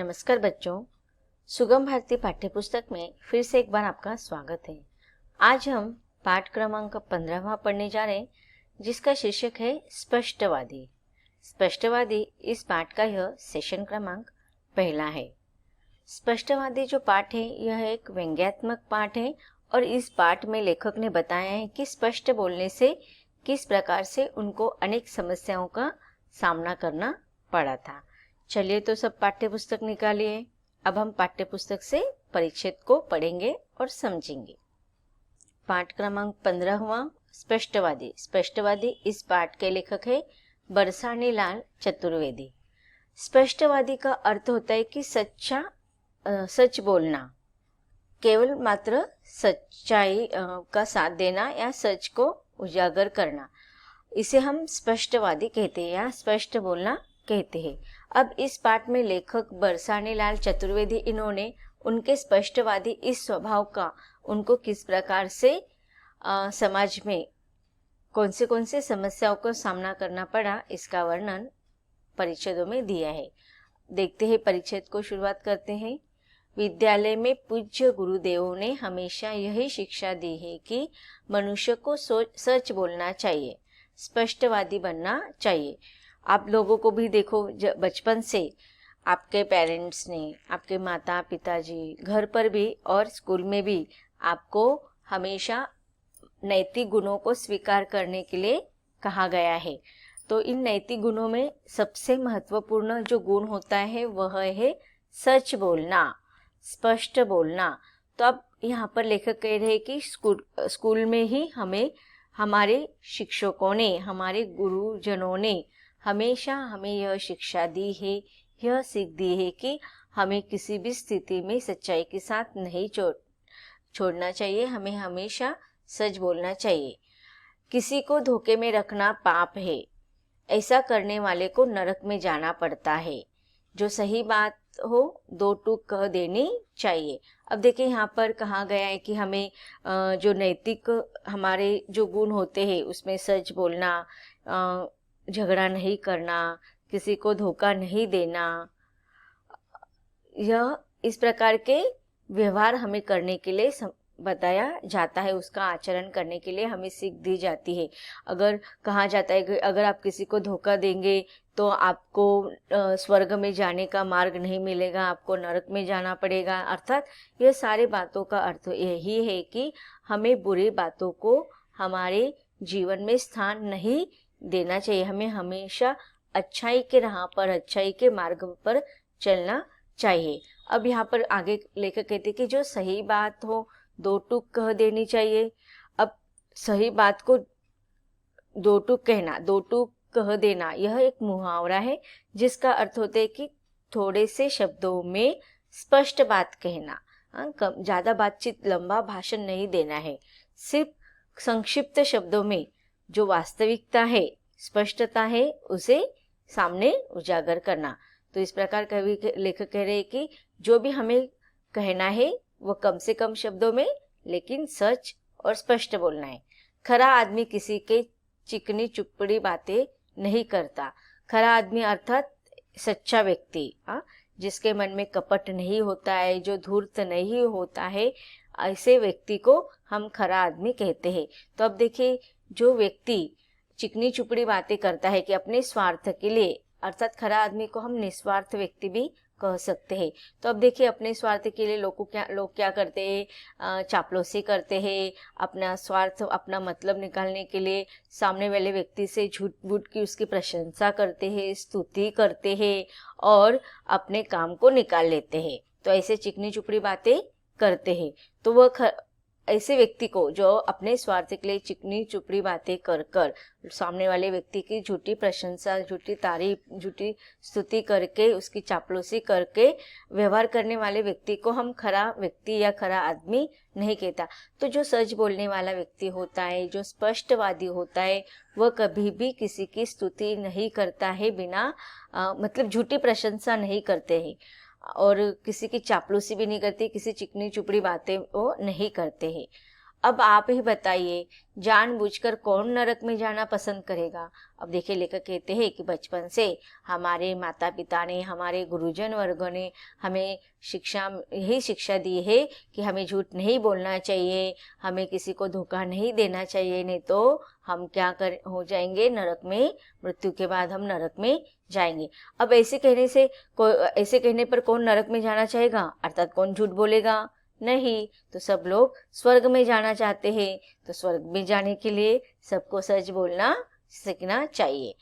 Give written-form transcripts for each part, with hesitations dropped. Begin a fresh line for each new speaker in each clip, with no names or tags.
नमस्कार बच्चों, सुगम भारती पाठ्यपुस्तक में फिर से एक बार आपका स्वागत है। आज हम पाठ क्रमांक 15वां पढ़ने जा रहे हैं, जिसका शीर्षक है स्पष्टवादी। स्पष्टवादी इस पाठ का यह सेशन क्रमांक पहला है। स्पष्टवादी जो पाठ है यह एक व्यंग्यात्मक पाठ है और इस पाठ में लेखक ने बताया है कि स्पष्ट बोलने से किस प्रकार से उनको अनेक समस्याओं का सामना करना पड़ा था। चलिए तो सब पाठ्यपुस्तक निकालिए। अब हम पाठ्यपुस्तक से परिच्छेद को पढ़ेंगे और समझेंगे। पाठ क्रमांक 15वां स्पष्टवादी। स्पष्टवादी इस पाठ के लेखक है बरसानीलाल चतुर्वेदी। स्पष्टवादी का अर्थ होता है कि सच बोलना, केवल मात्र सच्चाई का साथ देना या सच को उजागर करना, इसे हम स्पष्टवादी कहते हैं या स्पष्ट बोलना कहते हैं। अब इस पाठ में लेखक बरसानीलाल चतुर्वेदी इन्होंने उनके स्पष्टवादी इस स्वभाव का उनको किस प्रकार से समाज में कौन से समस्याओं का सामना करना पड़ा, इसका वर्णन परिच्छेदों में दिया है। देखते हैं परिच्छेद को, शुरुआत करते हैं। विद्यालय में पूज्य गुरुदेवों ने हमेशा यही शिक्षा दी है कि मनुष्य को सच बोलना चाहिए, स्पष्टवादी बनना चाहिए। आप लोगों को भी देखो, बचपन से आपके पेरेंट्स ने, आपके माता पिताजी, घर पर भी और स्कूल में भी आपको हमेशा नैतिक गुणों को स्वीकार करने के लिए कहा गया है। तो इन नैतिक गुणों में सबसे महत्वपूर्ण जो गुण होता है वह है सच बोलना, स्पष्ट बोलना। तो अब यहाँ पर लेखक कह रहे हैं कि स्कूल में ही हमें हमारे शिक्षकों ने, हमारे गुरुजनों ने हमेशा हमें यह शिक्षा दी है, यह सीख दी है कि हमें किसी भी स्थिति में सच्चाई के साथ नहीं छोड़ना चाहिए, हमें हमेशा सच बोलना चाहिए। किसी को धोखे में रखना पाप है, ऐसा करने वाले को नरक में जाना पड़ता है। जो सही बात हो दो टूक कह देनी चाहिए। अब देखिए यहाँ पर कहा गया है कि हमें जो नैतिक हमारे जो गुण होते हैं उसमें सच बोलना, झगड़ा नहीं करना, किसी को धोखा नहीं देना, यह इस प्रकार के व्यवहार हमें करने के लिए बताया जाता है, उसका आचरण करने के लिए हमें सीख दी जाती है। अगर कहा जाता है कि अगर आप किसी को धोखा देंगे तो आपको स्वर्ग में जाने का मार्ग नहीं मिलेगा, आपको नरक में जाना पड़ेगा। अर्थात यह सारी बातों का अर्थ यही है कि हमें बुरी बातों को हमारे जीवन में स्थान नहीं देना चाहिए, हमें हमेशा अच्छाई के राह पर, अच्छाई के मार्ग पर चलना चाहिए। अब यहाँ पर आगे लेखक कहते कि जो सही बात हो दो टूक कह देनी चाहिए। अब सही बात को दो टूक कहना, दो टूक कह देना, यह एक मुहावरा है जिसका अर्थ होता है कि थोड़े से शब्दों में स्पष्ट बात कहना। ज्यादा बातचीत, लंबा भाषण नहीं देना है, सिर्फ संक्षिप्त शब्दों में जो वास्तविकता है, स्पष्टता है, उसे सामने उजागर करना। तो इस प्रकार लेखक कह रहे हैं कि जो भी हमें कहना है वह कम से कम शब्दों में लेकिन सच और स्पष्ट बोलना है। खरा आदमी किसी के चिकनी चुपड़ी बातें नहीं करता। खरा आदमी अर्थात सच्चा व्यक्ति, जिसके मन में कपट नहीं होता है, जो धूर्त नहीं होता है, ऐसे व्यक्ति को हम खरा आदमी कहते हैं। तो अब देखिए, जो व्यक्ति चिकनी चुपड़ी बातें करता है कि अपने स्वार्थ के लिए, अर्थात खरा आदमी को हम निस्वार्थ व्यक्ति भी कह सकते हैं। तो अब देखिए, अपने स्वार्थ के लिए लोग क्या करते हैं, चापलूसी करते हैं, अपना स्वार्थ, अपना मतलब निकालने के लिए सामने वाले व्यक्ति से झूठ बूठ की उसकी प्रशंसा करते हैं, स्तुति करते हैं और अपने काम को निकाल लेते हैं। तो ऐसे चिकनी चुपड़ी बातें करते हैं। तो वह ऐसे व्यक्ति को जो अपने स्वार्थ के लिए चिकनी चुपड़ी बातें कर सामने वाले व्यक्ति की झूठी प्रशंसा, झूठी तारीफ, झूठी स्तुति करके, उसकी चापलूसी करके व्यवहार करने वाले व्यक्ति को हम खरा व्यक्ति या खरा आदमी नहीं कहता। तो जो सच बोलने वाला व्यक्ति होता है, जो स्पष्टवादी होता है, वह कभी भी किसी की स्तुति नहीं करता है, बिना मतलब झूठी प्रशंसा नहीं करते हैं और किसी की चापलूसी भी नहीं करती, किसी चिकनी चुपड़ी बातें वो नहीं करते हैं। अब आप ही बताइए, जानबूझकर कौन नरक में जाना पसंद करेगा। अब देखिए, लेखक कहते हैं कि बचपन से हमारे माता पिता ने, हमारे गुरुजन वर्गों ने हमें यही शिक्षा दी है कि हमें झूठ नहीं बोलना चाहिए, हमें किसी को धोखा नहीं देना चाहिए, नहीं तो हम क्या हो जाएंगे, नरक में, मृत्यु के बाद हम नरक में जाएंगे। अब ऐसे कहने पर कौन नरक में जाना चाहेगा, अर्थात कौन झूठ बोलेगा? नहीं, तो सब लोग स्वर्ग में जाना चाहते हैं। तो स्वर्ग में जाने के लिए सबको सच बोलना सीखना चाहिए।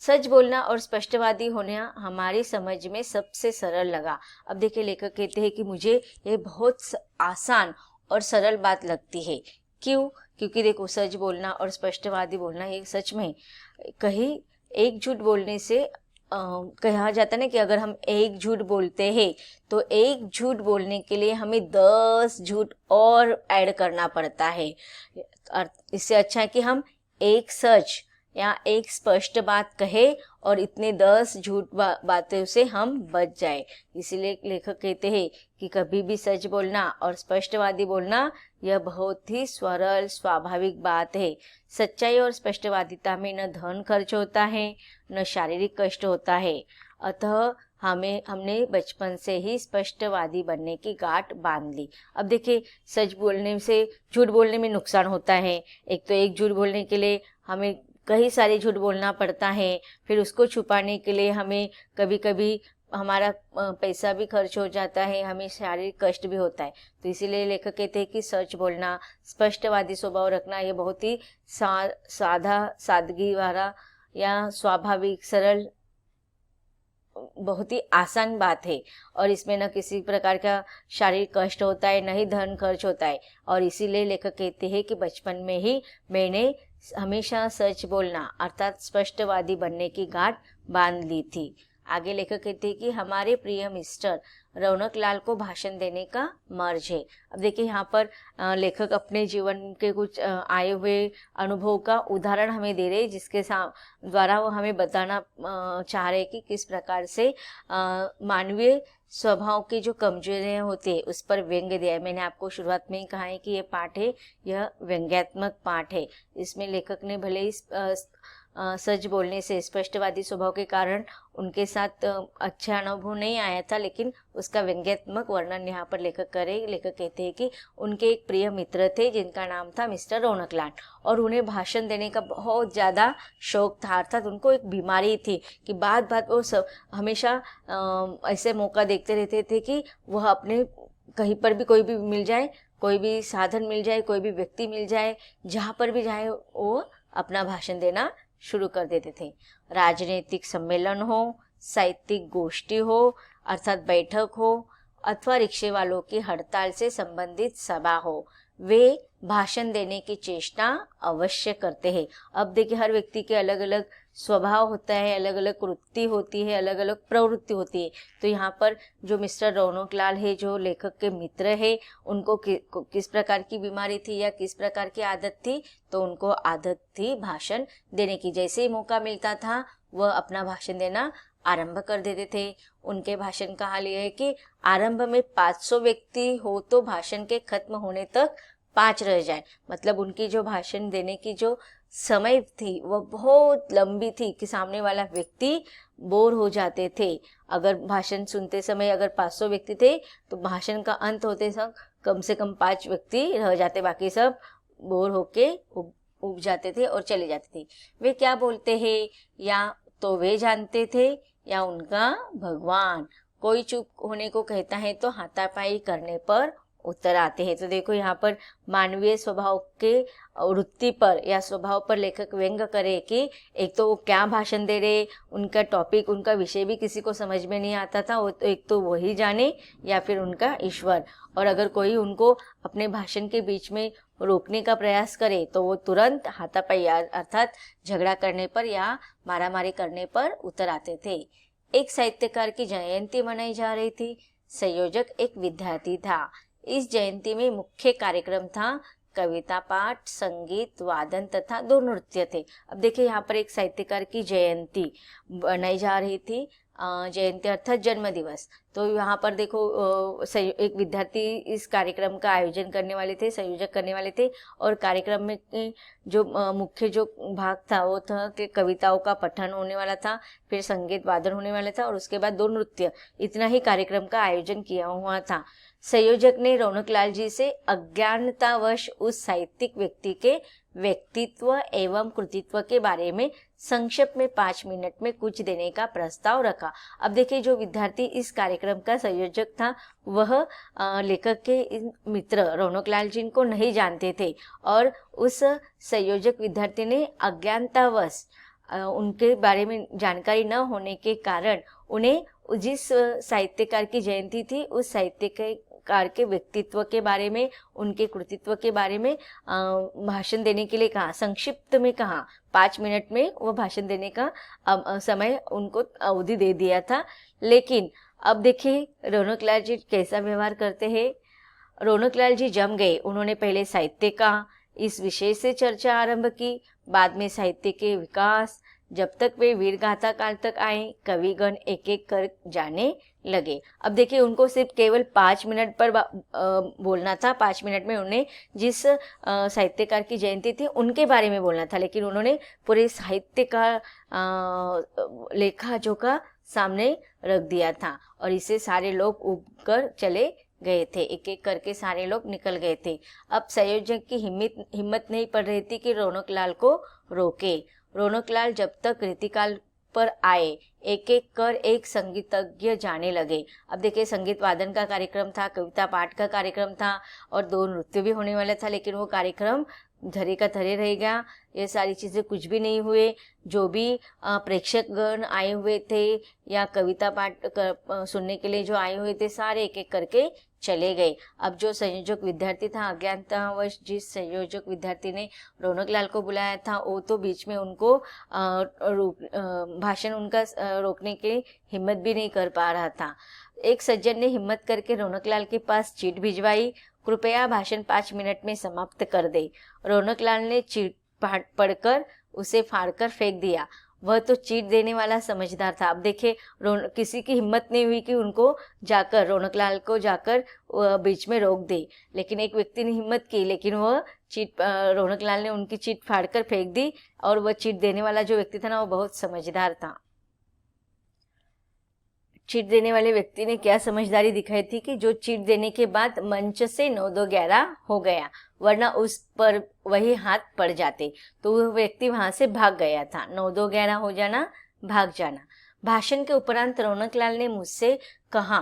सच बोलना और स्पष्टवादी होना हमारी समझ में सबसे सरल लगा। अब देखिए, लेखक कहते हैं कि मुझे ये बहुत आसान और सरल बात लगती है। क्यों? क्योंकि देखो, सच बोलना और स्पष्टवादी बोलना, ये सच में कहीं एक झूठ बोलने से कहा जाता है ना कि अगर हम एक झूठ बोलते हैं तो एक झूठ बोलने के लिए हमें 10 झूठ और ऐड करना पड़ता है। इससे अच्छा है कि हम एक सच या एक स्पष्ट बात कहे और इतने 10 झूठ बातों से हम बच जाए। इसीलिए लेखक कहते हैं कि कभी भी सच बोलना और स्पष्टवादी बोलना यह बहुत ही सरल स्वाभाविक बात है। सच्चाई और स्पष्टवादिता में न धन खर्च होता है, न शारीरिक कष्ट होता है। अतः हमने बचपन से ही स्पष्टवादी बनने की गांठ बांध ली। अब देखिए, सच बोलने से झूठ बोलने में नुकसान होता है। एक तो एक झूठ बोलने के लिए हमें कई सारे झूठ बोलना पड़ता है, फिर उसको छुपाने के लिए हमें कभी कभी हमारा पैसा भी खर्च हो जाता है, हमें शारीरिक कष्ट भी होता है। तो इसीलिए लेखक कहते हैं कि सच बोलना, स्पष्टवादी स्वभाव रखना, ये बहुत ही सादगी वाला या स्वाभाविक सरल, बहुत ही आसान बात है। और इसमें न किसी प्रकार का शारीरिक कष्ट होता है, न ही धन खर्च होता है। और इसीलिए लेखक कहते हैं कि बचपन में ही मैंने हमेशा सच बोलना अर्थात स्पष्टवादी बनने की गांठ बांध ली थी। आगे लेखक कहते हैं कि हमारे प्रिय मिस्टर रौनक लाल को भाषण देने का मर्ज है। अब देखिए, यहाँ पर लेखक अपने जीवन के कुछ आए हुए अनुभव का उदाहरण हमें दे रहे हैं, जिसके द्वारा वो हमें बताना चाह रहे हैं कि किस प्रकार से मानवीय स्वभाव की जो कमजोरियां होती है उस पर व्यंग्य दिया है। मैंने आपको शुरुआत में ही कहा है कि ये पाठ है, यह व्यंग्यात्मक पाठ है। इसमें लेखक ने भले ही सच बोलने से, स्पष्टवादी स्वभाव के कारण उनके साथ अच्छा अनुभव नहीं आया था, लेकिन उसका व्यंग्यात्मक वर्णन यहाँ पर लेखक कहते हैं कि उनके एक प्रिय मित्र थे जिनका नाम था मिस्टर रौनकलाल, और उन्हें भाषण देने का बहुत ज़्यादा शौक था। अर्थात उनको एक बीमारी थी कि बात वो हमेशा ऐसे मौका देखते रहते थे कि वह अपने कहीं पर भी कोई भी मिल जाए, कोई भी साधन मिल जाए, कोई भी व्यक्ति मिल जाए, जहाँ पर भी जाए वो अपना भाषण देना शुरू कर देते थे। राजनीतिक सम्मेलन हो, साहित्यिक गोष्ठी हो अर्थात बैठक हो, अथवा रिक्शे वालों की हड़ताल से संबंधित सभा हो, वे भाषण देने की चेष्टा अवश्य करते हैं। अब देखिए, हर व्यक्ति के अलग अलग स्वभाव होता है, अलग अलग वृत्ति होती है, अलग अलग प्रवृत्ति होती है। तो यहाँ पर जो मिस्टर रौनकलाल है, जो लेखक के मित्र है, उनको किस प्रकार की बीमारी थी या किस प्रकार की आदत थी, तो उनको आदत थी भाषण देने की। जैसे ही मौका मिलता था वह अपना भाषण देना आरंभ कर देते थे। उनके भाषण का हाल यह है कि आरंभ में 500 व्यक्ति हो तो भाषण के खत्म होने तक 5 रह जाए। मतलब उनकी जो भाषण देने की जो समय थी वह बहुत लंबी थी कि सामने वाला व्यक्ति बोर हो जाते थे। अगर भाषण सुनते समय अगर 500 व्यक्ति थे तो भाषण का अंत होते समय कम से कम 5 व्यक्ति रह जाते, बाकी सब बोर होके उब जाते थे और चले जाते थे। वे क्या बोलते हैं या तो वे जानते थे या उनका भगवान। कोई चुप होने को कहता है तो हाथापाई करने पर उत्तर आते हैं। तो देखो, यहाँ पर मानवीय स्वभाव के वृत्ति पर या स्वभाव पर लेखक व्यंग्य करे कि एक तो वो क्या भाषण दे रहे, उनका टॉपिक, उनका विषय भी किसी को समझ में नहीं आता था, वो तो एक तो वही जाने या फिर उनका ईश्वर। और अगर कोई उनको अपने भाषण के बीच में रोकने का प्रयास करे तो वो तुरंत हाथापाई अर्थात झगड़ा करने पर या मारामारी करने पर उतर आते थे। एक साहित्यकार की जयंती मनाई जा रही थी। संयोजक एक विद्यार्थी था। इस जयंती में मुख्य कार्यक्रम था कविता पाठ, संगीत, वादन तथा 2 नृत्य थे। अब देखिए, यहाँ पर एक साहित्यकार की जयंती बनाई जा रही थी जयंती अर्थात जन्म दिवस। तो यहाँ पर देखो एक विद्यार्थी इस कार्यक्रम का आयोजन करने वाले थे, संयोजक करने वाले थे, और कार्यक्रम में जो मुख्य जो भाग था वो था कि कविताओं का पठन होने वाला था, फिर संगीत वादन होने वाला था, और उसके बाद 2 नृत्य, इतना ही कार्यक्रम का आयोजन किया हुआ था। संयोजक ने रौनकलाल जी से अज्ञानतावश उस साहित्यिक व्यक्ति के व्यक्तित्व एवं कृतित्व के बारे में संक्षेप में 5 मिनट में कुछ देने का प्रस्ताव रखा। अब देखिए, जो विद्यार्थी इस कार्यक्रम का संयोजक था वह लेखक के मित्र रौनकलाल जी को नहीं जानते थे, और उस संयोजक विद्यार्थी ने अज्ञानतावश उनके बारे में जानकारी न होने के कारण उन्हें जिस साहित्यकार की जयंती थी उस साहित्यकार के व्यक्तित्व के बारे में, उनके कृतित्व के बारे में भाषण देने के लिए कहा। संक्षिप्त में कहा, 5 मिनट में वो भाषण देने का समय उनको अवधि दे दिया था। लेकिन अब देखिए रौनकलाल जी कैसा व्यवहार करते हैं। रौनकलाल जी जम गए। उन्होंने पहले साहित्य का इस विषय से चर्चा आरंभ की, बाद में साहित्य के विकास। जब तक वे वीरगाथा काल तक आए, कविगण एक एक कर जाने लगे। अब देखिए, उनको सिर्फ केवल 5 मिनट पर बोलना था। 5 मिनट में उन्हें जिस साहित्यकार की जयंती थी उनके बारे में बोलना था, लेकिन उन्होंने पूरे साहित्य का लेखा जोखा सामने रख दिया था, और इससे सारे लोग उब कर चले गए थे। एक एक करके सारे लोग निकल गए थे। अब संयोजक की हिम्मत नहीं पड़ रही थी कि रौनकलाल को रोके। रौनकलाल जब तक रीतिकाल पर आए, एक एक कर एक संगीतज्ञ जाने लगे। अब देखिए, संगीत वादन का कार्यक्रम था, कविता पाठ का कार्यक्रम था, और 2 नृत्य भी होने वाला था, लेकिन वो कार्यक्रम धरे का धरे रह गया। ये सारी चीज़ें कुछ भी नहीं हुए। जो भी प्रेक्षकगण आए हुए थे या कविता पाठ सुनने के लिए जो आए हुए थे, सारे एक एक करके चले गए। अब जो संयोजक विद्यार्थी था, अज्ञानतावश जिस संयोजक विद्यार्थी ने रौनकलाल को बुलाया था, वो तो बीच में उनको भाषण उनका रोकने की हिम्मत भी नहीं कर पा रहा था। एक सज्जन ने हिम्मत करके रौनकलाल के पास चिट भिजवाई, कृपया भाषण 5 मिनट में समाप्त कर दे। रौनकलाल ने चिट पढ़कर उसे फाड़कर फेंक दिया। वह तो चीट देने वाला समझदार था। अब देखिए, किसी की हिम्मत नहीं हुई कि उनको जाकर रौनकलाल को जाकर बीच में रोक दे, लेकिन एक व्यक्ति ने हिम्मत की, लेकिन वह रौनकलाल ने उनकी चीट फाड़कर फेंक दी, और वह चीट देने वाला जो व्यक्ति था ना, वो बहुत समझदार था। चीट देने वाले व्यक्ति ने क्या समझदारी दिखाई थी कि जो चीट देने के बाद मंच से 9-2-11 हो गया, वरना उस पर वही हाथ पड़ जाते, तो वह व्यक्ति वहां से भाग गया था। 9-2-11 हो जाना, भाग जाना। भाषण के उपरांत रौनकलाल ने मुझसे कहा,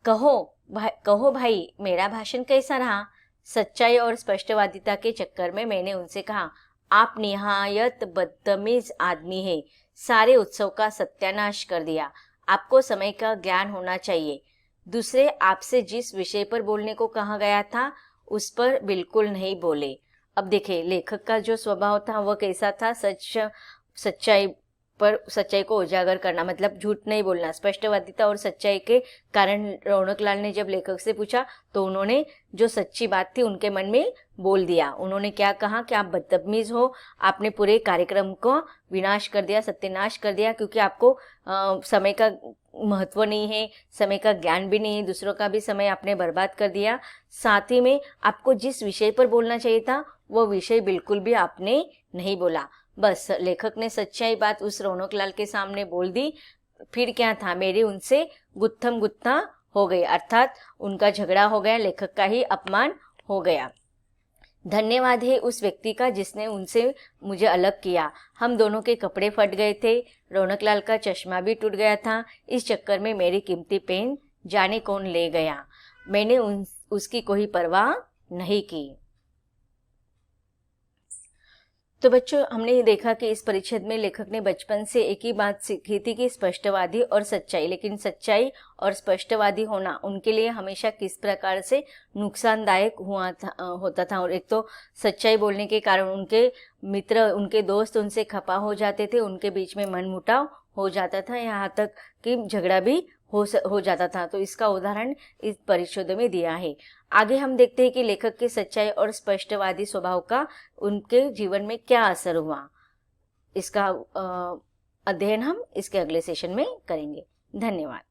कहो भाई, मेरा भाषण कैसा रहा? सच्चाई और स्पष्टवादिता के चक्कर में मैंने उनसे कहा, आप निहायत बदतमीज आदमी है, सारे उत्सव का सत्यानाश कर दिया। आपको समय का ज्ञान होना चाहिए। दूसरे आपसे जिस विषय पर बोलने को कहा गया था उस पर बिल्कुल नहीं बोले। अब देखिए, लेखक का जो स्वभाव था वह कैसा था? सच्चाई को उजागर करना, मतलब झूठ नहीं बोलना। स्पष्टवादिता और सच्चाई के कारण रौनकलाल ने जब लेखक से पूछा तो उन्होंने जो सच्ची बात थी उनके मन में बोल दिया। उन्होंने क्या कहा कि आप बदतमीज हो, आपने पूरे कार्यक्रम को विनाश कर दिया, सत्यानाश कर दिया, क्योंकि आपको समय का महत्व नहीं है, समय का ज्ञान भी नहीं है, दूसरों का भी समय आपने बर्बाद कर दिया। साथ ही में आपको जिस विषय पर बोलना चाहिए था वो विषय बिल्कुल भी आपने नहीं बोला। बस लेखक ने सच्चाई बात उस रौनकलाल के सामने बोल दी। फिर क्या था, मेरे उनसे गुत्थम गुत्था हो गई, अर्थात उनका झगड़ा हो गया, लेखक का ही अपमान हो गया। धन्यवाद है उस व्यक्ति का जिसने उनसे मुझे अलग किया। हम दोनों के कपड़े फट गए थे, रौनकलाल का चश्मा भी टूट गया था। इस चक्कर में मेरी कीमती पेन जाने कौन ले गया। मैंने उसकी कोई परवाह नहीं की। तो बच्चों, हमने ये देखा कि इस परिच्छेद में लेखक ने बचपन से एक ही बात सीखी थी कि स्पष्टवादी और सच्चाई, लेकिन सच्चाई और स्पष्टवादी होना उनके लिए हमेशा किस प्रकार से नुकसानदायक होता था। और एक तो सच्चाई बोलने के कारण उनके मित्र, उनके दोस्त उनसे खफा हो जाते थे, उनके बीच में मनमुटाव हो जाता था, यहाँ तक कि झगड़ा भी हो जाता था। तो इसका उदाहरण इस परिच्छेद में दिया है। आगे हम देखते हैं कि लेखक के सच्चाई और स्पष्टवादी स्वभाव का उनके जीवन में क्या असर हुआ। इसका अध्ययन हम इसके अगले सेशन में करेंगे। धन्यवाद।